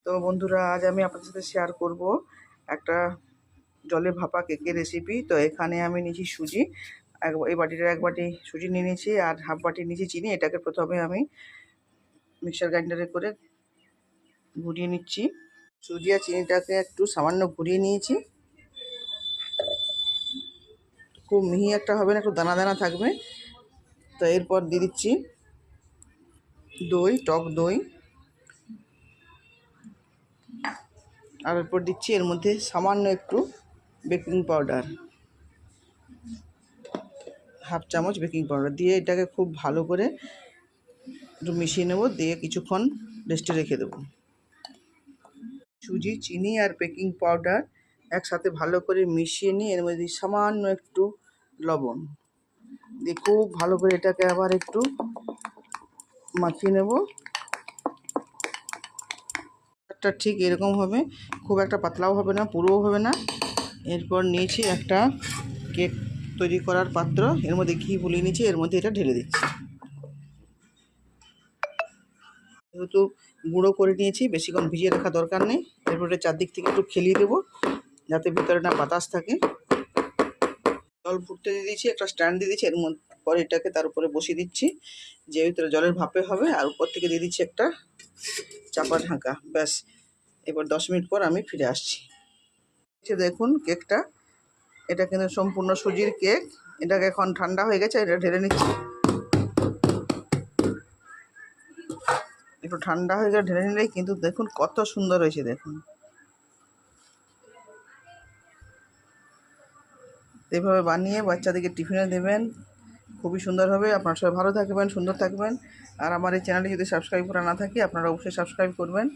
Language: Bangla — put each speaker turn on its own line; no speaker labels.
তো বন্ধুরা, আজ আমি আপনাদের সাথে শেয়ার করব একটা জলে ভাপা কেকের রেসিপি। তো এখানে আমি নিয়েছি সুজি, এই বাটিটার এক বাটি সুজি নিয়ে নিয়েছি, আর হাফ বাটি নিয়েছি চিনি। এটাকে প্রথমে আমি মিক্সার গ্রাইন্ডারে করে ঘুরিয়ে নিচ্ছি। সুজি আর চিনিটাকে একটু সামান্য ঘুরিয়ে নিয়েছি। খুব মিহি একটা হবে না, একটু দানা দানা থাকবে। তো এরপর দিয়ে দিচ্ছি দই, টক দই, আর এরপর দিচ্ছি এর মধ্যে সামান্য একটু বেকিং পাউডার, হাফ চামচ বেকিং পাউডার দিয়ে এটাকে খুব ভালো করে একটু মিশিয়ে নেব, দিয়ে কিছুক্ষণ রেস্টে রেখে দেবো। সুজি, চিনি আর বেকিং পাউডার একসাথে ভালো করে মিশিয়ে নিয়ে এর মধ্যে সামান্য একটু লবণ দিয়ে খুব ভালো করে এটাকে আবার একটু মাখিয়ে নেব। একটা ঠিক এরকম হবে, খুব একটা পাতলাও হবে না, পুরোও হবে না। এরপর নিয়েছি একটা কেক তৈরি করার পাত্র, এর মধ্যে ঘি বুলিয়ে নিয়েছি, এর মধ্যে এটা ঢেলে দিচ্ছি। যেহেতু গুঁড়ো করে নিয়েছি, বেশিক্ষণ ভিজিয়ে রাখা দরকার নেই। এরপরে চারদিক থেকে একটু খেলিয়ে দেবো যাতে ভিতরে না বাতাস থাকে। জল ফুটতে দিয়ে দিয়েছি, একটা স্ট্যান্ড দিয়ে দিচ্ছি, এর মধ্যে পরে এটাকে তার উপরে বসিয়ে দিচ্ছি, যে ভিতরে জলের ভাপে হবে। আর উপর থেকে দিয়ে দিচ্ছি একটা চাপা ঢাকা। ব্যাস, এবার 10 মিনিট পর আমি ফিরে আসছি। দেখুন কেকটা, এটা কিন্তু সম্পূর্ণ সুজির কেক। এটাকে এখন ঠান্ডা হয়ে গেছে, এটা ঢেলে নিচ্ছি। একটু ঠান্ডা হয়ে গেলে ঢেলে নিলেই কিন্তু দেখুন কত সুন্দর হয়েছে। দেখুন এইভাবে বানিয়ে বাচ্চাদেরকে টিফিনে দেবেন, খুবই সুন্দর হবে। আপনারা সবাই ভালো থাকবেন, সুন্দর থাকবেন। আর আমার এই চ্যানেলটি যদি সাবস্ক্রাইব করা না থাকে, আপনারা অবশ্যই সাবস্ক্রাইব করবেন।